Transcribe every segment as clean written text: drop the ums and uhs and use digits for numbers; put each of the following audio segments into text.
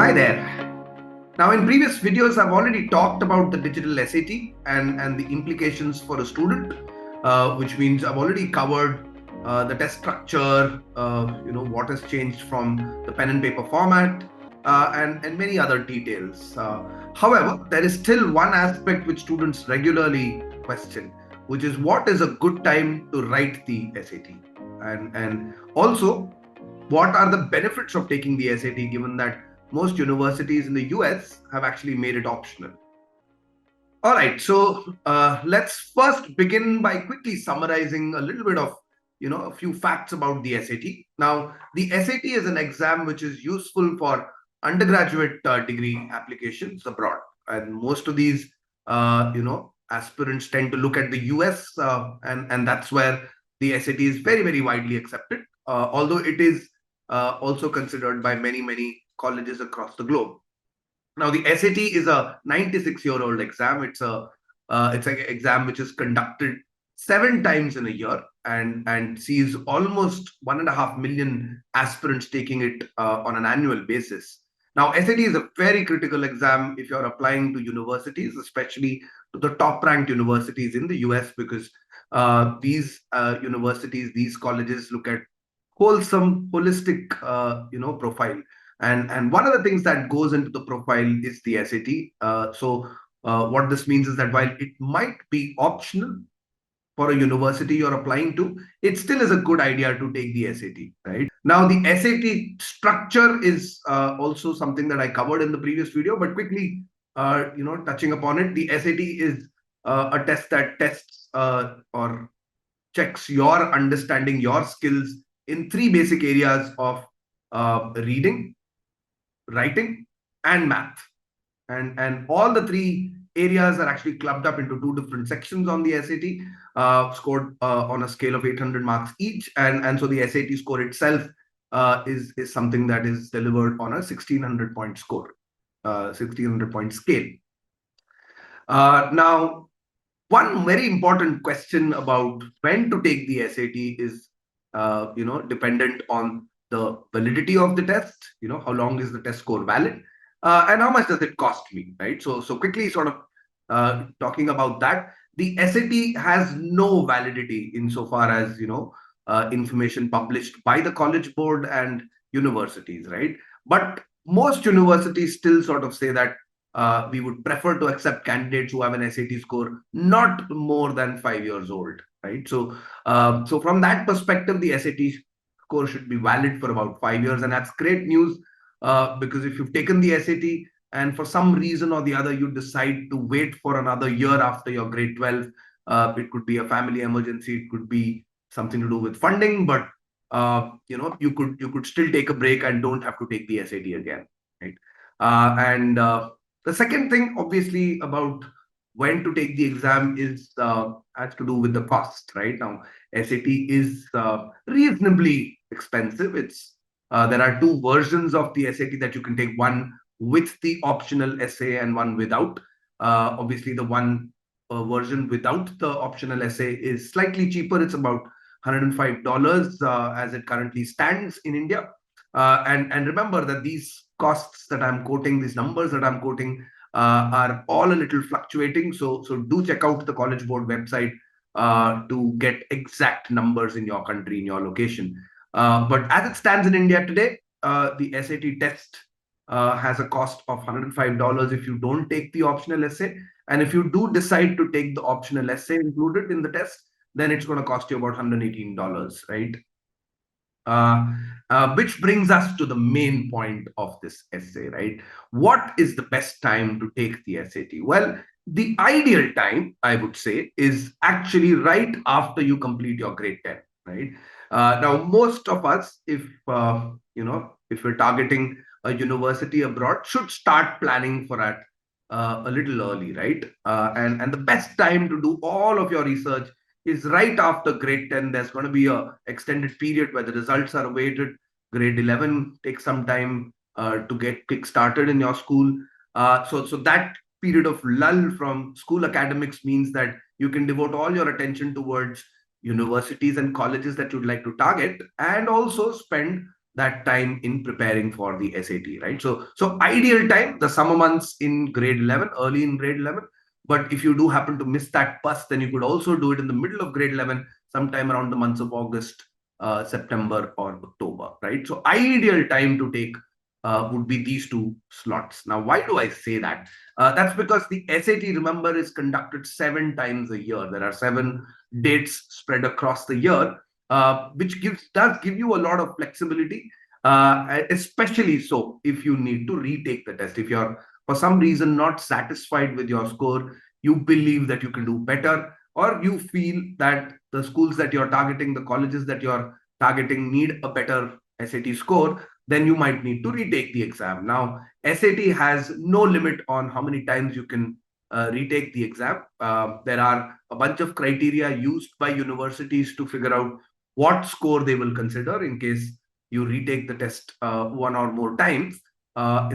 Hi there. Now, in previous videos, I've already talked about the digital SAT and the implications for a student, which means I've already covered the test structure, what has changed from the pen and paper format, and many other details. However, there is still one aspect which students regularly question, which is what is a good time to write the SAT? And also, what are the benefits of taking the SAT given that most universities in the US have actually made it optional? All right, so let's first begin by quickly summarizing a little bit of a few facts about the SAT. Now, the SAT is an exam which is useful for undergraduate degree applications abroad, and most of these aspirants tend to look at the US, and that's where the SAT is very widely accepted. Although it is also considered by many colleges across the globe. Now, the SAT is a 96-year-old exam. It's an exam which is conducted 7 times in a year and sees almost 1.5 million aspirants taking it on an annual basis. Now, SAT is a very critical exam if you're applying to universities, especially to the top-ranked universities in the US, because these universities, these colleges look at wholesome, holistic, profile. And one of the things that goes into the profile is the SAT. What this means is that while it might be optional for a university you're applying to, it still is a good idea to take the SAT, right? Now, the SAT structure is also something that I covered in the previous video, but quickly, touching upon it, the SAT is a test that tests or checks your understanding, your skills in three basic areas of reading, writing, and math. And all the three areas are actually clubbed up into two different sections on the SAT, scored on a scale of 800 marks each. And so the SAT score itself is something that is delivered on a 1600 point score, 1600 point scale. Now, one very important question about when to take the SAT is, dependent on the validity of the test. How long is the test score valid, and how much does it cost me, right? So quickly, sort of talking about that, the SAT has no validity insofar as information published by the College Board and universities, right? But most universities still sort of say that we would prefer to accept candidates who have an SAT score not more than 5 years old, right? So from that perspective, the SAT score should be valid for about 5 years, and that's great news because if you've taken the SAT and for some reason or the other you decide to wait for another year after your grade 12, it could be a family emergency, it could be something to do with funding, but you could still take a break and don't have to take the SAT again, right? And the second thing, obviously, about when to take the exam is has to do with the cost, right? Now, SAT is reasonably expensive. There are two versions of the SAT that you can take, one with the optional essay and one without. Obviously, the one version without the optional essay is slightly cheaper. It's about $105 as it currently stands in India. And remember that these costs that I'm quoting, these numbers that I'm quoting, are all a little fluctuating. So do check out the College Board website to get exact numbers in your country, in your location. But as it stands in India today, the SAT test has a cost of $105 if you don't take the optional essay. And if you do decide to take the optional essay included in the test, then it's going to cost you about $118, right? Which brings us to the main point of this essay, right? What is the best time to take the SAT? Well, the ideal time, I would say, is actually right after you complete your grade 10, right? Now, most of us, if we're targeting a university abroad, should start planning for that a little early, right? And the best time to do all of your research is right after grade 10. There's going to be a extended period where the results are awaited. Grade 11 takes some time to get kick-started in your school. So that period of lull from school academics means that you can devote all your attention towards universities and colleges that you'd like to target, and also spend that time in preparing for the SAT, right? So ideal time, the summer months in grade 11, early in grade 11. But if you do happen to miss that bus, then you could also do it in the middle of grade 11, sometime around the months of August, September, or October, right? So ideal time to take would be these two slots. Now, why do I say that? That's because the SAT, remember, is conducted 7 times a year. There are 7 dates spread across the year, which does give you a lot of flexibility, especially so if you need to retake the test. If you're for some reason not satisfied with your score, you believe that you can do better, or you feel that the schools that you're targeting, the colleges that you're targeting need a better SAT score, then you might need to retake the exam. Now, SAT has no limit on how many times you can retake the exam. There are a bunch of criteria used by universities to figure out what score they will consider in case you retake the test one or more times.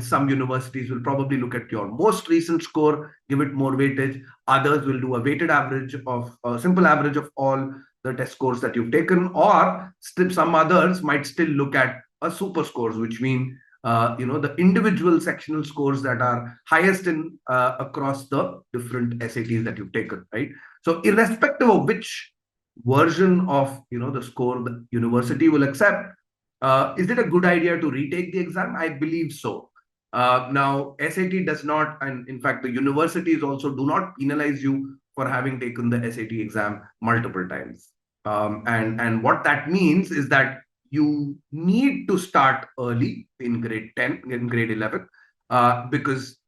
Some universities will probably look at your most recent score, give it more weightage. Others will do a weighted average of a simple average of all the test scores that you've taken, or some others might still look at a super scores, which mean the individual sectional scores that are highest in across the different SATs that you've taken, right? So irrespective of which version of the score the university will accept, is it a good idea to retake the exam? I believe so. Now, SAT does not, and in fact, the universities also do not penalize you for having taken the SAT exam multiple times. And what that means is that you need to start early in grade 10, in grade 11, because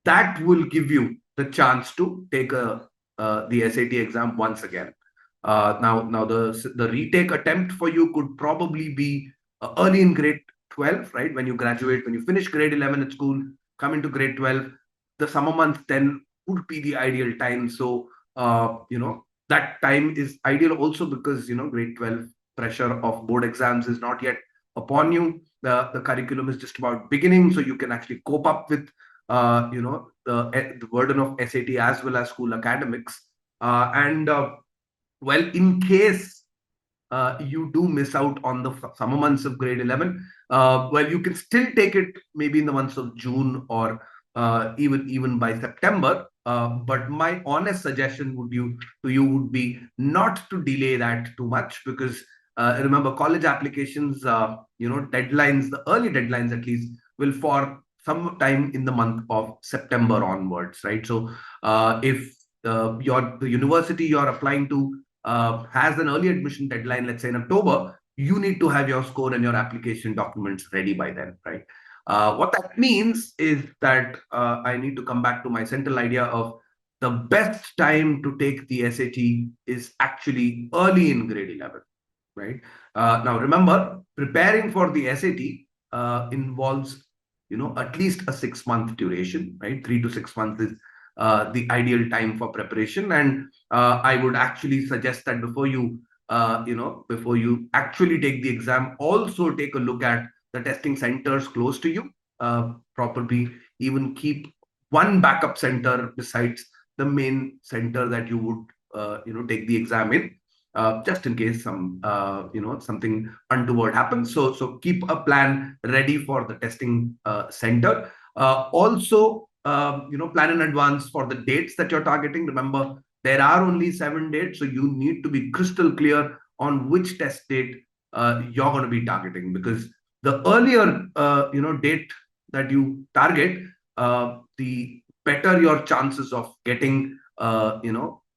that will give you the chance to take the SAT exam once again. Now the retake attempt for you could probably be early in grade 12, right? When you graduate, when you finish grade 11 at school, come into grade 12, the summer months then would be the ideal time. So, that time is ideal also because, grade 12 pressure of board exams is not yet upon you. The curriculum is just about beginning, so you can actually cope up with, the burden of SAT as well as school academics. And well, in case you do miss out on the summer months of grade 11, well, you can still take it maybe in the months of June, or even by September. But my honest suggestion to you would be not to delay that too much, because remember, college applications, deadlines, the early deadlines at least, will for some time in the month of September onwards, right? So if the university you're applying to has an early admission deadline, let's say in October, you need to have your score and your application documents ready by then, right? What that means is that I need to come back to my central idea of the best time to take the SAT is actually early in grade 11, right? Now, remember, preparing for the SAT involves, at least a 6-month duration, right? 3 to 6 months is the ideal time for preparation. And I would actually suggest that before you actually take the exam, also take a look at the testing centers close to you. Probably even keep one backup center besides the main center that you would, take the exam in, just in case something untoward happens. So keep a plan ready for the testing center. Also, plan in advance for the dates that you're targeting. Remember, there are only 7 dates, so you need to be crystal clear on which test date you're going to be targeting, because the earlier date that you target, the better your chances of getting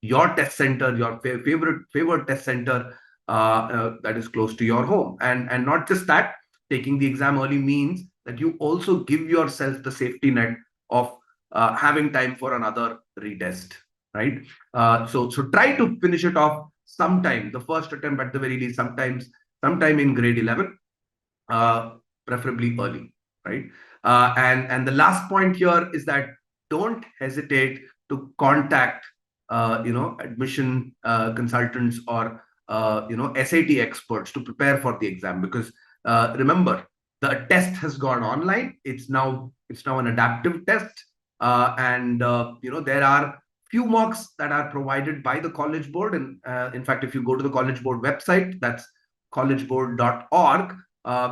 your test center, your favorite test center that is close to your home. And not just that, taking the exam early means that you also give yourself the safety net of having time for another retest, right? So try to finish it off sometime, the first attempt at the very least, sometime in grade 11, preferably early, right? And the last point here is that don't hesitate to contact admission consultants, or SAT experts to prepare for the exam, because remember, the test has gone online. It's now an adaptive test, and there are few mocks that are provided by the college board. And in fact, if you go to the college board website, that's collegeboard.org,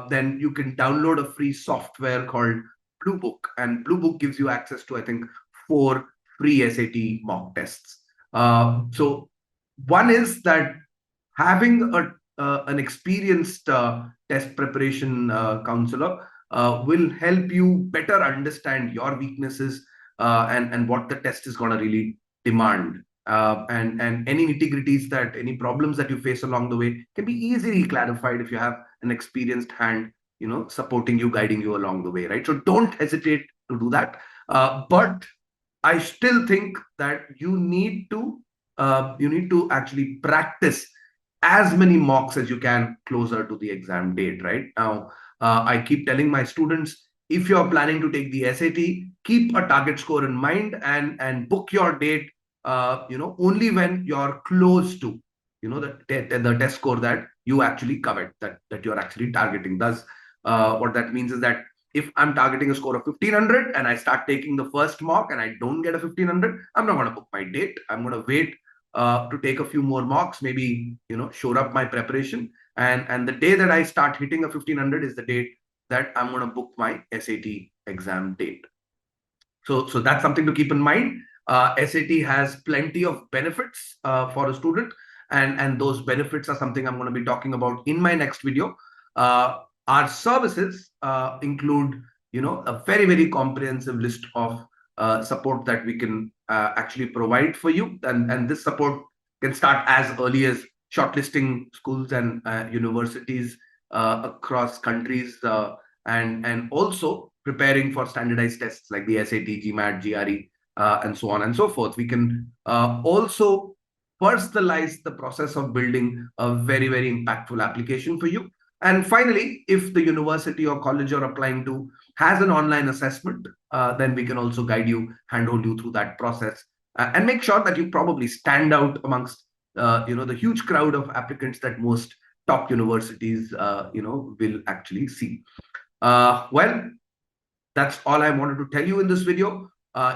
then you can download a free software called Blue Book, and Blue Book gives you access to, I think, 4 free SAT mock tests. So one is that having an experienced test preparation counselor will help you better understand your weaknesses and what the test is going to really demand. And any nitty-gritties, that any problems that you face along the way can be easily clarified if you have an experienced hand, supporting you, guiding you along the way, right? So don't hesitate to do that. But I still think that you need to actually practice as many mocks as you can closer to the exam date, right? Now, I keep telling my students, if you're planning to take the SAT, keep a target score in mind and book your date, only when you're close to, the test score that you actually covet, that you're actually targeting. Thus, what that means is that if I'm targeting a score of 1500 and I start taking the first mock and I don't get a 1500, I'm not going to book my date. I'm going to wait to take a few more mocks, maybe, shore up my preparation. And the day that I start hitting a 1500 is the date that I'm going to book my SAT exam date. So that's something to keep in mind. SAT has plenty of benefits for a student, and those benefits are something I'm going to be talking about in my next video. Our services include, a very, very comprehensive list of support that we can actually provide for you, and this support can start as early as shortlisting schools and universities across countries, and also preparing for standardized tests like the SAT, GMAT, GRE, and so on and so forth. We can also personalize the process of building a very, very impactful application for you. And finally, if the university or college you're applying to has an online assessment, then we can also guide you, handhold you through that process, and make sure that you probably stand out amongst the huge crowd of applicants that most top universities will actually see. Well, that's all I wanted to tell you in this video.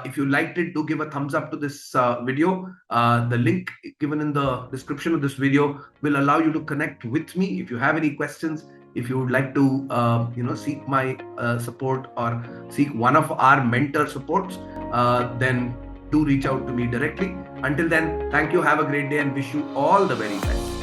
If you liked it, do give a thumbs up to this video. The link given in the description of this video will allow you to connect with me. If you have any questions, if you would like to seek my support or seek one of our mentor supports, then do reach out to me directly. Until then, thank you, have a great day, and wish you all the very best.